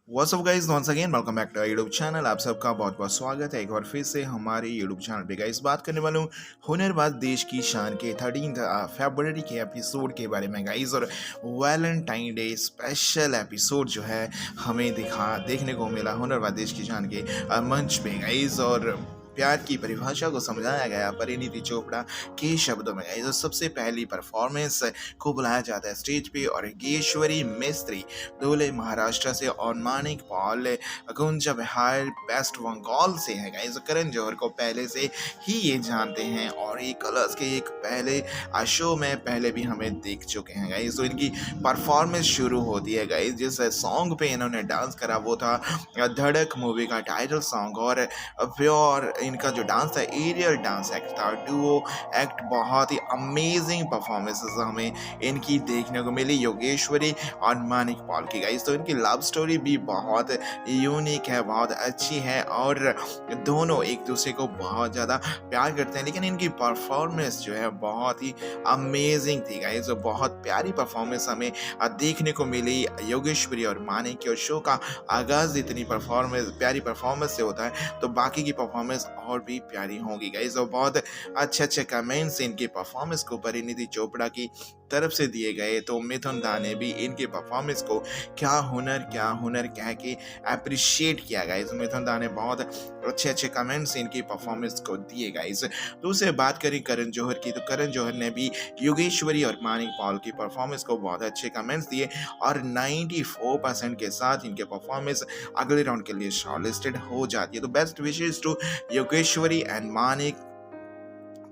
WhatsApp guys, once again welcome back to YouTube channel. आप सबका बहुत बहुत स्वागत है एक बार फिर से हमारे यूट्यूब चैनल पे। गाइस, बात करने वाला हूँ हुनरबाज देश की शान के 13 फरवरी के एपिसोड के बारे में गाइस। और वैलेंटाइन डे स्पेशल एपिसोड जो है हमें देखने को मिला हुनरबाज देश की शान के मंच पे गाइस। और प्यार की परिभाषा को समझाया गया परिणीति चोपड़ा के शब्दों में गाइस। और सबसे पहली परफॉर्मेंस को बुलाया जाता है स्टेज पे और योगेश्वरी मिस्त्री धुले महाराष्ट्र से और मानिक पॉल गुंजा बिहार वेस्ट बंगाल से है गाइस। करण जौहर को पहले से ही ये जानते हैं और ये कलर्स के एक पहले शो में पहले भी हमें देख चुके हैं गाइस। तो इनकी परफॉर्मेंस शुरू होती है गाइस। जिस सॉन्ग पे इन्होंने डांस करा वो था धड़क मूवी का टाइटल सॉन्ग। और प्योर इनका जो डांस था एरियल डांस एक्ट था, डुओ एक्ट, बहुत ही अमेजिंग परफॉर्मेंसेस हमें इनकी देखने को मिली योगेश्वरी और मानिक पॉल की गाइस। तो इनकी लव स्टोरी भी बहुत यूनिक है, बहुत अच्छी है और दोनों एक दूसरे को बहुत ज़्यादा प्यार करते हैं। लेकिन इनकी परफॉर्मेंस जो है बहुत ही अमेजिंग थी गाइस। तो बहुत प्यारी परफॉर्मेंस हमें देखने को मिली योगेश्वरी और मानिक की। और शो का आगाज़ इतनी प्यारी परफॉर्मेंस से होता है तो बाकी की परफॉर्मेंस और भी प्यारी होंगी गाइस। और बहुत अच्छे अच्छे कमेंट्स इनकी परफॉर्मेंस को परिणीति चोपड़ा की तरफ से दिए गए। तो मिथुन दा ने भी इनके परफॉर्मेंस को क्या हुनर कह के अप्रिशिएट किया गाइस। मिथुन दा ने बहुत अच्छे अच्छे कमेंट्स इनकी परफॉर्मेंस को दिए गाइस। तो उससे बात करें करण जौहर की, तो करण जौहर ने भी योगेश्वरी और मानिक पॉल की परफॉर्मेंस को बहुत अच्छे कमेंट्स दिए और 94% के साथ इनके परफॉर्मेंस अगले राउंड के लिए शॉर्टलिस्टेड हो जाती है। तो best wishes to Yogeshwari and Manik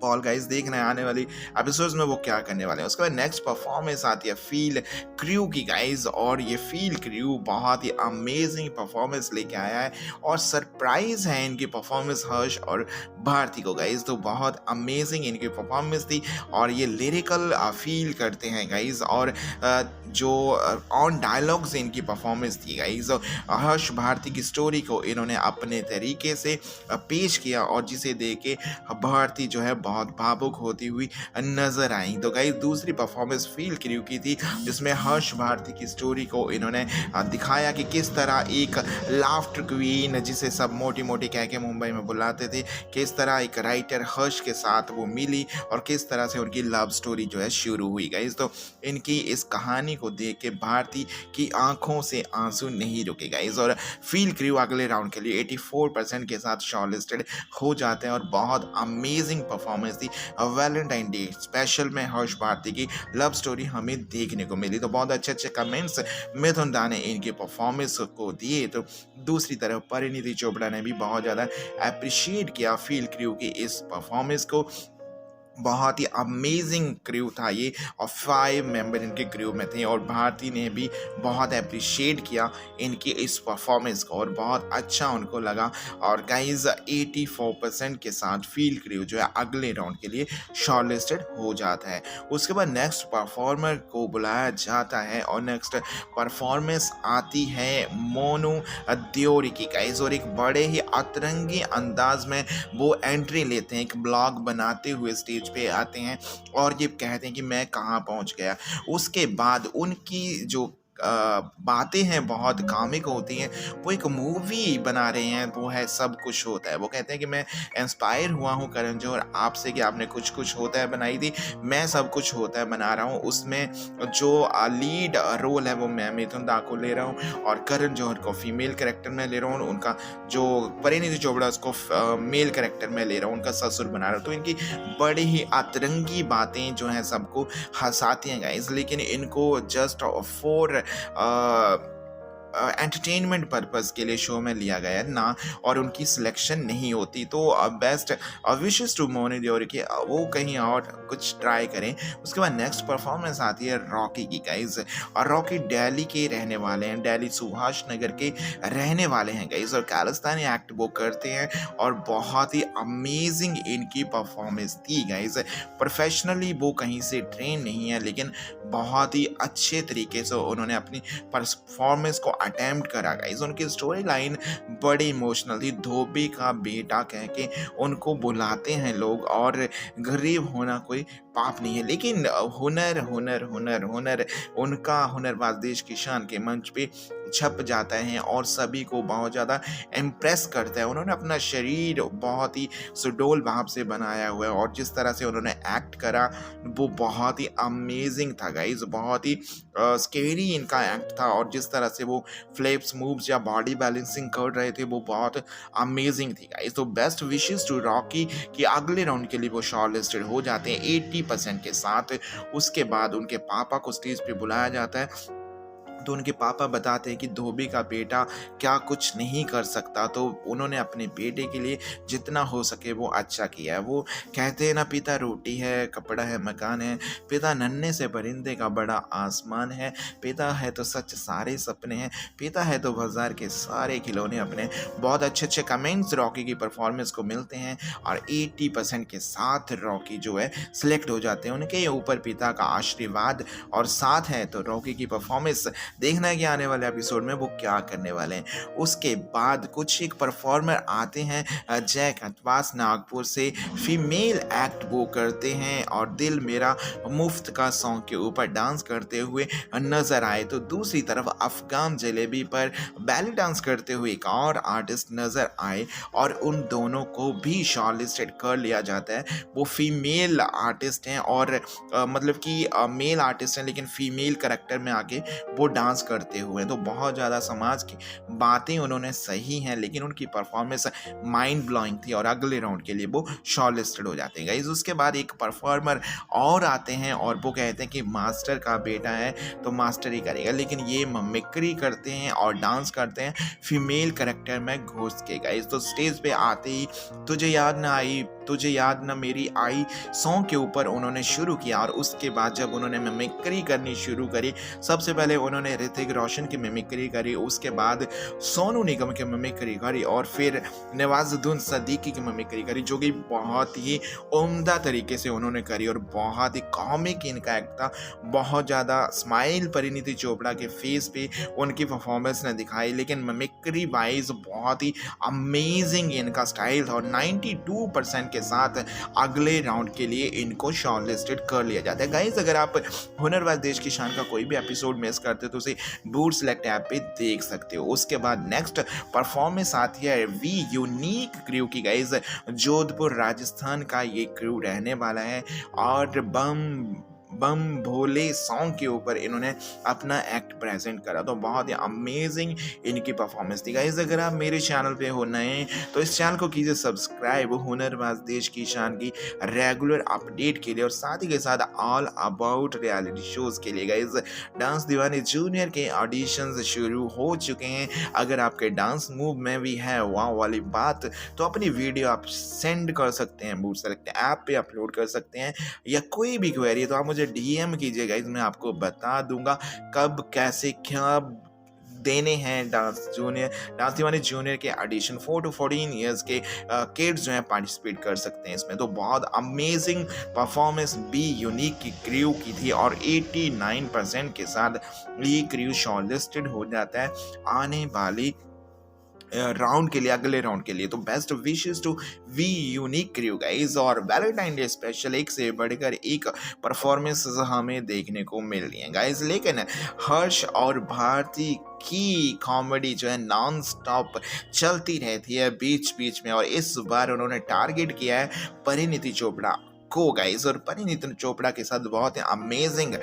Paul guys. देखना है आने वाली एपिसोड्स में वो क्या करने वाले हैं। उसके बाद नेक्स्ट परफॉर्मेंस आती है फील क्रू की गाइस। और ये फील क्रू बहुत ही अमेजिंग परफॉर्मेंस लेके आया है और सरप्राइज है इनकी परफॉर्मेंस हर्ष और भारती को गाइस। तो बहुत अमेजिंग इनकी परफॉर्मेंस थी और ये लिरिकल फील करते हैं गाइस। और जो ऑन डायलॉग्स इनकी परफॉर्मेंस थी गाइस। हर्ष भारती की स्टोरी को इन्होंने अपने तरीके से पेश किया और जिसे देख के भारती जो है बहुत भावुक होती हुई नजर आई। तो गाइस, दूसरी परफॉर्मेंस फील क्रू की थी जिसमें हर्ष भारती की स्टोरी को इन्होंने दिखाया कि किस तरह एक लाफ्टर क्वीन जिसे सब मोटी मोटी कह के मुंबई में बुलाते थे, किस तरह एक राइटर हर्ष के साथ वो मिली और किस तरह से उनकी लव स्टोरी जो है शुरू हुई गाइस। तो इनकी इस कहानी को देख के भारती की आंखों से आंसू नहीं रुके गाइस। और फील क्रू अगले राउंड के लिए 84% के साथ शॉर्टलिस्टेड हो जाते हैं और बहुत अमेजिंग परफॉर्मेंस थी। वैलेंटाइन डे स्पेशल में हर्ष भारती की लव स्टोरी हमें देखने को मिली। तो बहुत अच्छे अच्छे कमेंट्स मिथुन दा ने इनके परफॉर्मेंस को दिए। तो दूसरी तरफ परिणीति चोपड़ा ने भी बहुत ज़्यादा अप्रिशिएट किया फील क्रू की इस परफॉर्मेंस को। बहुत ही अमेजिंग क्रू था ये और 5 मेंबर इनके क्रू में थे। और भारती ने भी बहुत अप्रिशिएट किया इनकी इस परफॉर्मेंस को और बहुत अच्छा उनको लगा। और गाइज 84% के साथ फील क्रू जो है अगले राउंड के लिए शॉर्टलिस्टेड हो जाता है। उसके बाद नेक्स्ट परफॉर्मर को बुलाया जाता है और नेक्स्ट परफॉर्मेंस आती है मोनू द्योरी की गाइज। और एक बड़े ही अतरंगी अंदाज में वो एंट्री लेते हैं, एक ब्लॉग बनाते हुए स्टेज पे आते हैं और ये कहते हैं कि मैं कहाँ पहुँच गया। उसके बाद उनकी जो बातें हैं बहुत कामिक होती हैं। वो एक मूवी बना रहे हैं, वो है सब कुछ होता है। वो कहते हैं कि मैं इंस्पायर हुआ हूँ करण जौहर आपसे कि आपने कुछ कुछ होता है बनाई थी, मैं सब कुछ होता है बना रहा हूँ। उसमें जो लीड रोल है वो मैं मिथुन दा को ले रहा हूँ और करण जौहर को फीमेल कैरेक्टर में ले रहा हूँ। उनका जो परिणीति चोपड़ा उसको मेल कैरेक्टर में ले रहा हूँ, उनका ससुर बना रहा हूँ। तो इनकी बड़ी ही अतरंगी बातें जो हैं सबको हंसाती हैं गाइस। लेकिन इनको जस्ट फॉर एंटरटेनमेंट पर्पस के लिए शो में लिया गया ना और उनकी सिलेक्शन नहीं होती। तो best wishes to Moni Deori के वो कहीं और कुछ ट्राई करें। उसके बाद नेक्स्ट परफॉर्मेंस आती है रॉकी की गाइज। और रॉकी दिल्ली के रहने वाले हैं, दिल्ली सुभाष नगर के रहने वाले हैं गाइज। और खालिस्तानी एक्ट वो करते हैं और बहुत ही अमेजिंग इनकी परफॉर्मेंस थी गाइज। प्रोफेशनली वो कहीं से ट्रेन नहीं है लेकिन बहुत ही अच्छे तरीके से उन्होंने अपनी परफॉर्मेंस को अटेम्प्ट करा गाइस। उनकी स्टोरी लाइन बड़ी इमोशनल थी। धोबी का बेटा कह के उनको बुलाते हैं लोग और गरीब होना कोई पाप नहीं है। लेकिन हुनर हुनर हुनर हुनर उनका हुनरबाज देश की शान के मंच पे छप जाता है और सभी को बहुत ज़्यादा इम्प्रेस करता है। उन्होंने अपना शरीर बहुत ही सुडौल भाव से बनाया हुआ है और जिस तरह से उन्होंने एक्ट करा वो बहुत ही अमेजिंग था गाइज, बहुत ही स्केरी इनका एक्ट था और जिस तरह से वो फ्लिप्स मूव्स या बॉडी बैलेंसिंग कर रहे थे वो बहुत अमेजिंग थी गाइज। तो बेस्ट विशेस टू रॉकी कि अगले राउंड के लिए वो शॉर्टलिस्टेड हो जाते हैं 80% के साथ। उसके बाद उनके पापा को स्टेज पे बुलाया जाता है तो उनके पापा बताते हैं कि धोबी का बेटा क्या कुछ नहीं कर सकता, तो उन्होंने अपने बेटे के लिए जितना हो सके वो अच्छा किया है। वो कहते हैं ना, पिता रोटी है, कपड़ा है, मकान है, पिता नन्हे से परिंदे का बड़ा आसमान है, पिता है तो सच सारे सपने हैं, पिता है तो बाजार के सारे खिलौने अपने। बहुत अच्छे अच्छे कमेंट्स रॉकी की परफॉर्मेंस को मिलते हैं और 80% के साथ रॉकी जो है सिलेक्ट हो जाते हैं। उनके ऊपर पिता का आशीर्वाद और साथ है तो रॉकी की परफॉर्मेंस देखना है कि आने वाले एपिसोड में वो क्या करने वाले हैं। उसके बाद कुछ एक परफॉर्मर आते हैं, जय खटवास नागपुर से फीमेल एक्ट वो करते हैं और दिल मेरा मुफ्त का सॉन्ग के ऊपर डांस करते हुए नजर आए। तो दूसरी तरफ अफगान जलेबी पर बैली डांस करते हुए एक और आर्टिस्ट नजर आए और उन दोनों को भी शॉर्टलिस्टेड कर लिया जाता है। वो फीमेल आर्टिस्ट हैं और मतलब कि मेल आर्टिस्ट हैं लेकिन फीमेल करेक्टर में आके वो डांस करते हुए। तो बहुत ज़्यादा समाज की बातें उन्होंने सही हैं लेकिन उनकी परफॉर्मेंस माइंड ब्लोइंग थी और अगले राउंड के लिए वो शॉर्टलिस्टेड हो जाते हैं गाइस। उसके बाद एक परफॉर्मर और आते हैं और वो कहते हैं कि मास्टर का बेटा है तो मास्टर ही करेगा, लेकिन ये मिमिक्री करते हैं और डांस करते हैं फीमेल करेक्टर में घुस के गाइस। तो स्टेज पे आते ही तुझे याद ना आई, तुझे याद ना मेरी आई सॉन्ग के ऊपर उन्होंने शुरू किया और उसके बाद जब उन्होंने मिमिक्री करनी शुरू करी, सबसे पहले उन्होंने ऋतिक रोशन की मिमिक्री करी, उसके बाद सोनू निगम की मिमिक्री करी और फिर नवाजुद्दीन सिद्दीकी की मिमिक्री करी, जो कि बहुत ही उम्दा तरीके से उन्होंने करी और बहुत ही कॉमिक इनका एक्ट था। बहुत ज़्यादा स्माइल परिणीति चोपड़ा के फेस पे उनकी परफॉर्मेंस ने दिखाई, लेकिन मिमिक्री वाइज बहुत ही अमेजिंग इनका स्टाइल था और 92% के साथ अगले राउंड के लिए इनको शॉर्टलिस्टेड कर लिया जाता है। गाइस, अगर आप हुनरबाज देश की शान का कोई भी एपिसोड मिस करते हो तो उसे बूट सेलेक्ट ऐप पे देख सकते हो। उसके बाद नेक्स्ट परफॉर्मेंस आती है वी यूनिक क्रू की गाइस। जोधपुर राजस्थान का ये क्रू रहने वाला है और बम बम भोले सॉन्ग के ऊपर इन्होंने अपना एक्ट प्रेजेंट करा। तो बहुत ही अमेजिंग इनकी परफॉर्मेंस थी गाइस। अगर आप मेरे चैनल पे हो नए तो इस चैनल को कीजिए सब्सक्राइब हुनरबाज देश की शान की रेगुलर अपडेट के लिए और साथ ही के साथ ऑल अबाउट रियलिटी शोज के लिए गाइस। डांस दीवाने जूनियर के ऑडिशंस शुरू हो चुके हैं। अगर आपके डांस मूव में भी है वाह वाली बात तो अपनी वीडियो आप सेंड कर सकते हैं, बूट सेलेक्ट ऐप पे अपलोड कर सकते हैं, या कोई भी क्वेरी तो आप मुझे डीएम कीजिए गाइस, मैं आपको बता दूंगा कब कैसे क्या देने हैं। डांस दीवाने जूनियर के ऑडिशन 4 to 14 ईयर्स के किड्स जो हैं पार्टिसिपेट कर सकते हैं इसमें। तो बहुत अमेजिंग परफॉर्मेंस बी यूनिक की क्रू की थी और 89% के साथ ये क्रू शॉर्टलिस्टेड हो जाता है आने वाली राउंड के लिए, अगले राउंड के लिए। तो best wishes to V unique crew guys. और वैलेंटाइन डे स्पेशल एक से बढ़कर एक परफॉर्मेंस हमें देखने को मिल रही है गाइस, लेकिन हर्ष और भारती की कॉमेडी जो है नॉन स्टॉप चलती रहती है बीच बीच में और इस बार उन्होंने टारगेट किया है परिणीति चोपड़ा को गाइस। और परिणीति चोपड़ा के साथ बहुत ही अमेजिंग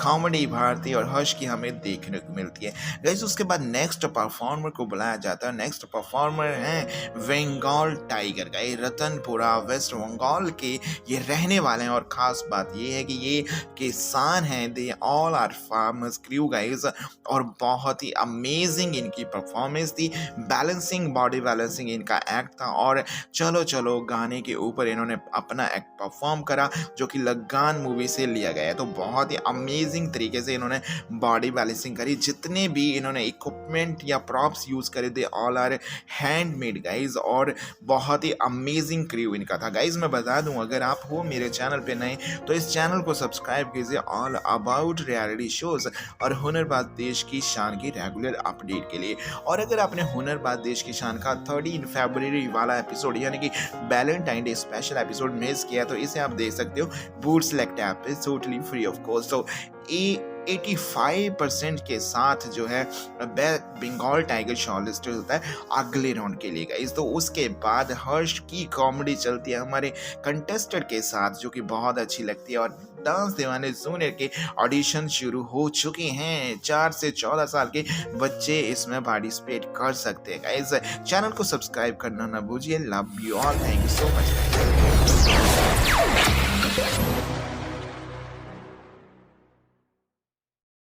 कॉमेडी भारती और हर्ष की हमें देखने को मिलती है गाइस। उसके बाद नेक्स्ट परफॉर्मर को बुलाया जाता है। नेक्स्ट परफॉर्मर हैं Bengal tiger guys. Ratanpura West Bengal के ये रहने वाले हैं और खास बात ये है कि ये किसान हैं। They all are farmers crew guys और बहुत ही अमेजिंग इनकी परफॉर्मेंस थी। बैलेंसिंग बॉडी बैलेंसिंग इनका एक्ट था और चलो चलो गाने के ऊपर इन्होंने अपना एक्ट परफॉर्म करा जो कि लगान मूवी से लिया गया है। तो बहुत ही अमेजिंग तरीके से इन्होंने बॉडी बैलेंसिंग करी। जितने भी इन्होंने इक्विपमेंट या प्रॉप्स यूज करे थे ऑल आर हैंडमेड गाइज और बहुत ही अमेजिंग क्रू इनका था गाइज। मैं बता दूं अगर आप हो मेरे चैनल पे नए तो इस चैनल को सब्सक्राइब कीजिए ऑल अबाउट रियलिटी शोज और हुनरबाज देश की शान की रेगुलर अपडेट के लिए। और अगर आपने हुनरबाज देश की शान का 13 फरवरी वाला एपिसोड यानी कि Valentine day special episode miss किया तो इसे आप देख सकते हो बूट सेलेक्ट ऐप पे टोटली फ्री ऑफ कॉस्ट। तो ये 85% के साथ जो है बंगाल टाइगर शॉर्टलिस्टेड होता है अगले राउंड के लिए गाइस। तो उसके बाद हर्ष की कॉमेडी चलती है हमारे कंटेस्टेंट के साथ जो कि बहुत अच्छी लगती है, और डांस दीवाने जूनियर के ऑडिशन शुरू हो चुके हैं। 4 से 14 साल के बच्चे इसमें पार्टिसिपेट कर सकते हैं गाइस। चैनल को सब्सक्राइब करना ना भूलिए। Love you all, thank you so much.